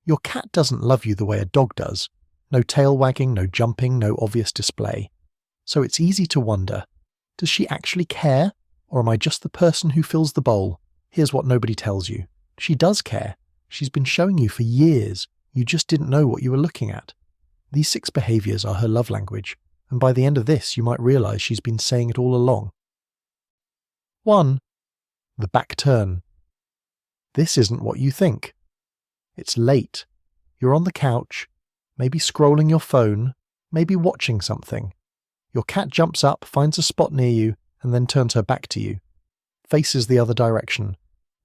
Your cat doesn't love you the way a dog does. No tail wagging, no jumping, no obvious display. So it's easy to wonder, does she actually care? Or am I just the person who fills the bowl? Here's what nobody tells you. She does care. She's been showing you for years. You just didn't know what you were looking at. These 6 behaviours are her love language, and by the end of this you might realise she's been saying it all along. 1. The back turn. This isn't what you think. It's late. You're on the couch, maybe scrolling your phone, maybe watching something. Your cat jumps up, finds a spot near you, and then turns her back to you. Faces the other direction.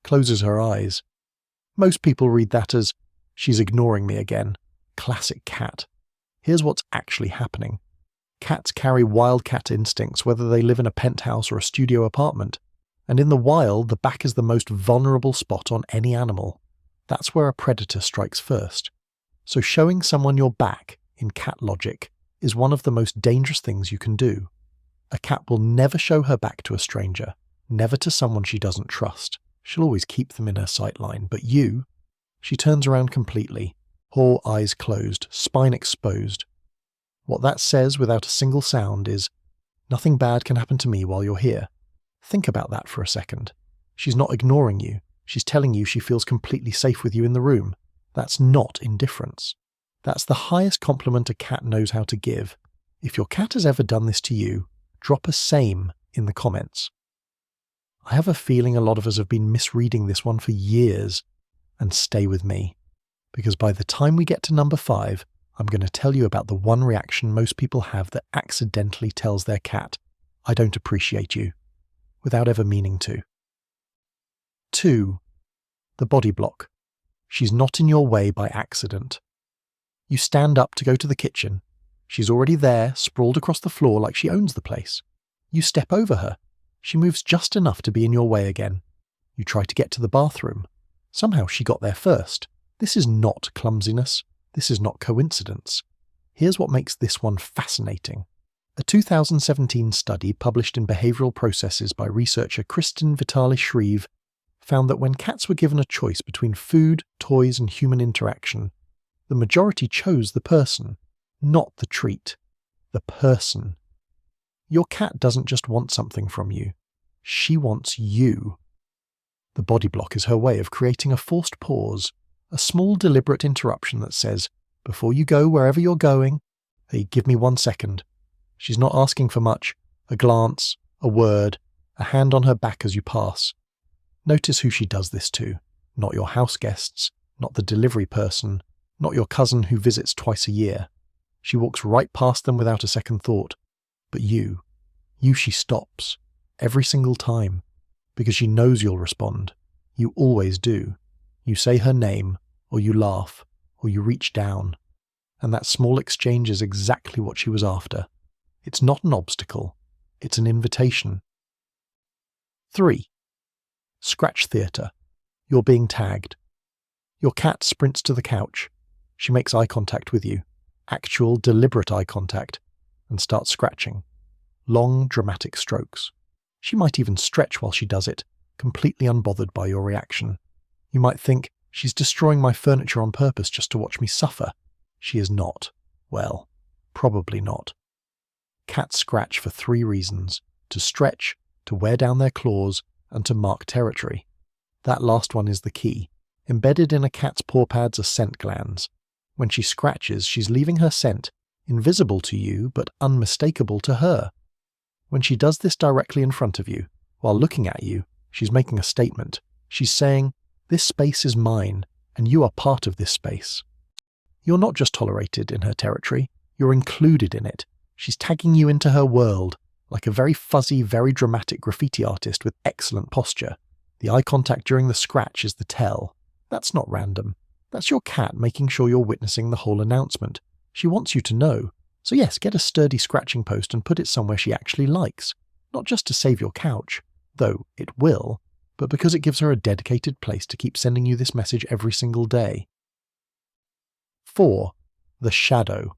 Closes her eyes. Most people read that as, she's ignoring me again. Classic cat. Here's what's actually happening. Cats carry wildcat instincts whether they live in a penthouse or a studio apartment. And in the wild, the back is the most vulnerable spot on any animal. That's where a predator strikes first. So showing someone your back, in cat logic, is one of the most dangerous things you can do. A cat will never show her back to a stranger, never to someone she doesn't trust. She'll always keep them in her sight line, but you, she turns around completely, paw eyes closed, spine exposed. What that says without a single sound is, nothing bad can happen to me while you're here. Think about that for a second. She's not ignoring you. She's telling you she feels completely safe with you in the room. That's not indifference. That's the highest compliment a cat knows how to give. If your cat has ever done this to you, drop a same in the comments. I have a feeling a lot of us have been misreading this one for years, and stay with me, because by the time we get to number 5, I'm going to tell you about the one reaction most people have that accidentally tells their cat, I don't appreciate you, without ever meaning to. 2. The body block. She's not in your way by accident. You stand up to go to the kitchen. She's already there, sprawled across the floor like she owns the place. You step over her. She moves just enough to be in your way again. You try to get to the bathroom. Somehow she got there first. This is not clumsiness. This is not coincidence. Here's what makes this one fascinating. A 2017 study published in Behavioural Processes by researcher Kristin Vitale-Shreve found that when cats were given a choice between food, toys and human interaction, the majority chose the person, not the treat. The person. Your cat doesn't just want something from you. She wants you. The body block is her way of creating a forced pause, a small deliberate interruption that says, before you go wherever you're going, hey, give me 1 second. She's not asking for much, a glance, a word, a hand on her back as you pass. Notice who she does this to, not your house guests, not the delivery person, not your cousin who visits twice a year. She walks right past them without a second thought. But you she stops, every single time, because she knows you'll respond. You always do. You say her name, or you laugh, or you reach down. And that small exchange is exactly what she was after. It's not an obstacle, it's an invitation. 3. Scratch theatre. You're being tagged. Your cat sprints to the couch. She makes eye contact with you, actual, deliberate eye contact, and starts scratching. Long, dramatic strokes. She might even stretch while she does it, completely unbothered by your reaction. You might think, she's destroying my furniture on purpose just to watch me suffer. She is not. Well, probably not. Cats scratch for 3 reasons: to stretch, to wear down their claws, and to mark territory. That last one is the key. Embedded in a cat's paw pads are scent glands. When she scratches, she's leaving her scent, invisible to you but unmistakable to her. When she does this directly in front of you, while looking at you, she's making a statement. She's saying, this space is mine, and you are part of this space. You're not just tolerated in her territory, you're included in it. She's tagging you into her world, like a very fuzzy, very dramatic graffiti artist with excellent posture. The eye contact during the scratch is the tell. That's not random. That's your cat making sure you're witnessing the whole announcement. She wants you to know. So yes, get a sturdy scratching post and put it somewhere she actually likes. Not just to save your couch, though it will, but because it gives her a dedicated place to keep sending you this message every single day. 4. The shadow.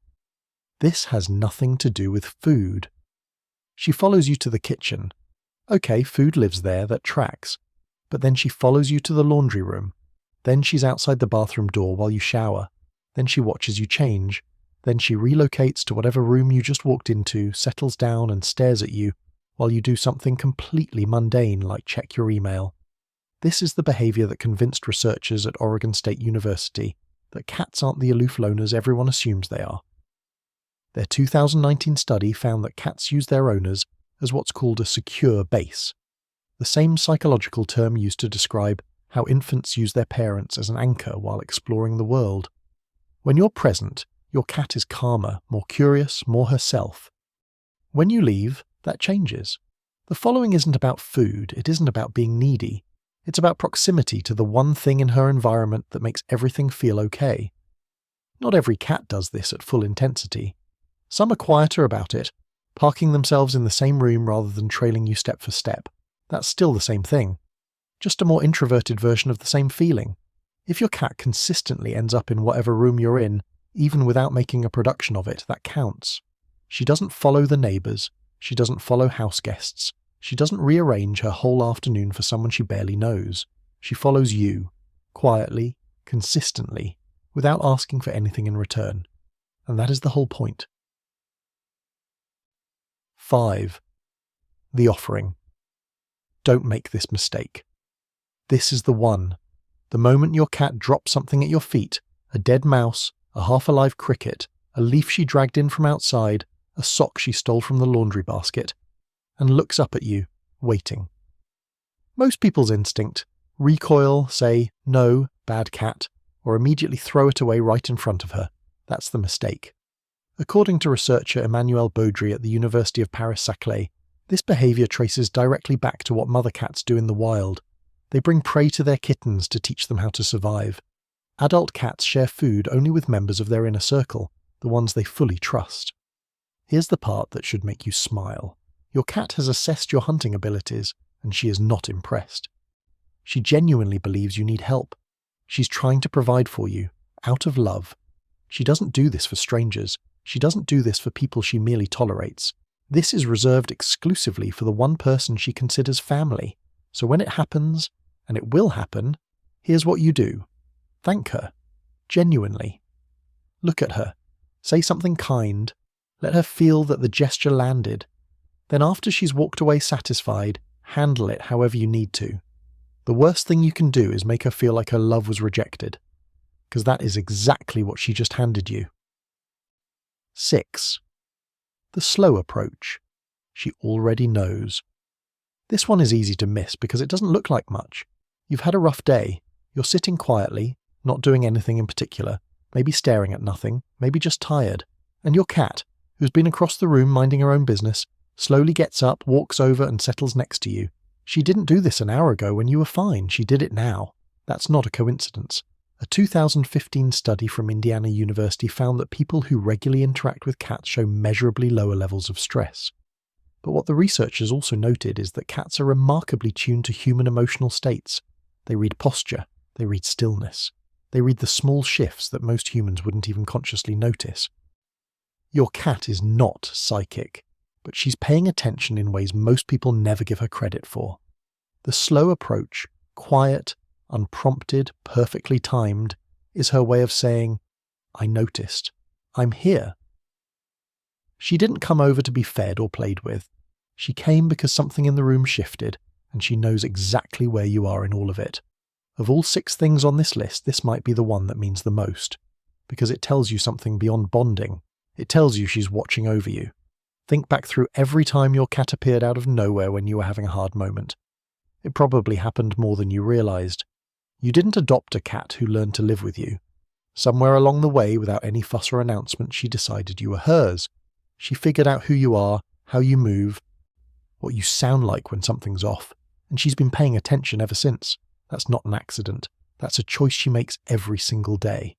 This has nothing to do with food. She follows you to the kitchen. Okay, food lives there, that tracks. But then she follows you to the laundry room. Then she's outside the bathroom door while you shower. Then she watches you change. Then she relocates to whatever room you just walked into, settles down and stares at you while you do something completely mundane like check your email. This is the behavior that convinced researchers at Oregon State University that cats aren't the aloof loners everyone assumes they are. Their 2019 study found that cats use their owners as what's called a secure base, the same psychological term used to describe how infants use their parents as an anchor while exploring the world. When you're present, your cat is calmer, more curious, more herself. When you leave, that changes. The following isn't about food, it isn't about being needy. It's about proximity to the one thing in her environment that makes everything feel okay. Not every cat does this at full intensity. Some are quieter about it, parking themselves in the same room rather than trailing you step for step. That's still the same thing. Just a more introverted version of the same feeling. If your cat consistently ends up in whatever room you're in, even without making a production of it, that counts. She doesn't follow the neighbours. She doesn't follow house guests. She doesn't rearrange her whole afternoon for someone she barely knows. She follows you, quietly, consistently, without asking for anything in return. And that is the whole point. 5. The offering. Don't make this mistake. This is the one. The moment your cat drops something at your feet, a dead mouse, a half-alive cricket, a leaf she dragged in from outside, a sock she stole from the laundry basket, and looks up at you, waiting. Most people's instinct, recoil, say, no, bad cat, or immediately throw it away right in front of her. That's the mistake. According to researcher Emmanuel Baudry at the University of Paris-Saclay, this behaviour traces directly back to what mother cats do in the wild. They bring prey to their kittens to teach them how to survive. Adult cats share food only with members of their inner circle, the ones they fully trust. Here's the part that should make you smile. Your cat has assessed your hunting abilities, and she is not impressed. She genuinely believes you need help. She's trying to provide for you, out of love. She doesn't do this for strangers. She doesn't do this for people she merely tolerates. This is reserved exclusively for the one person she considers family. So when it happens, and it will happen, here's what you do. Thank her. Genuinely. Look at her. Say something kind. Let her feel that the gesture landed. Then after she's walked away satisfied, handle it however you need to. The worst thing you can do is make her feel like her love was rejected, because that is exactly what she just handed you. 6. The slow approach. She already knows. This one is easy to miss because it doesn't look like much. You've had a rough day. You're sitting quietly, not doing anything in particular, maybe staring at nothing, maybe just tired. And your cat, who's been across the room minding her own business, slowly gets up, walks over and settles next to you. She didn't do this an hour ago when you were fine. She did it now. That's not a coincidence. A 2015 study from Indiana University found that people who regularly interact with cats show measurably lower levels of stress. But what the researchers also noted is that cats are remarkably tuned to human emotional states. They read posture. They read stillness. They read the small shifts that most humans wouldn't even consciously notice. Your cat is not psychic, but she's paying attention in ways most people never give her credit for. The slow approach, quiet, unprompted, perfectly timed, is her way of saying, I noticed. I'm here. She didn't come over to be fed or played with. She came because something in the room shifted, and she knows exactly where you are in all of it. Of all 6 things on this list, this might be the one that means the most, because it tells you something beyond bonding. It tells you she's watching over you. Think back through every time your cat appeared out of nowhere when you were having a hard moment. It probably happened more than you realised. You didn't adopt a cat who learned to live with you. Somewhere along the way, without any fuss or announcement, she decided you were hers. She figured out who you are, how you move, what you sound like when something's off, and she's been paying attention ever since. That's not an accident. That's a choice she makes every single day.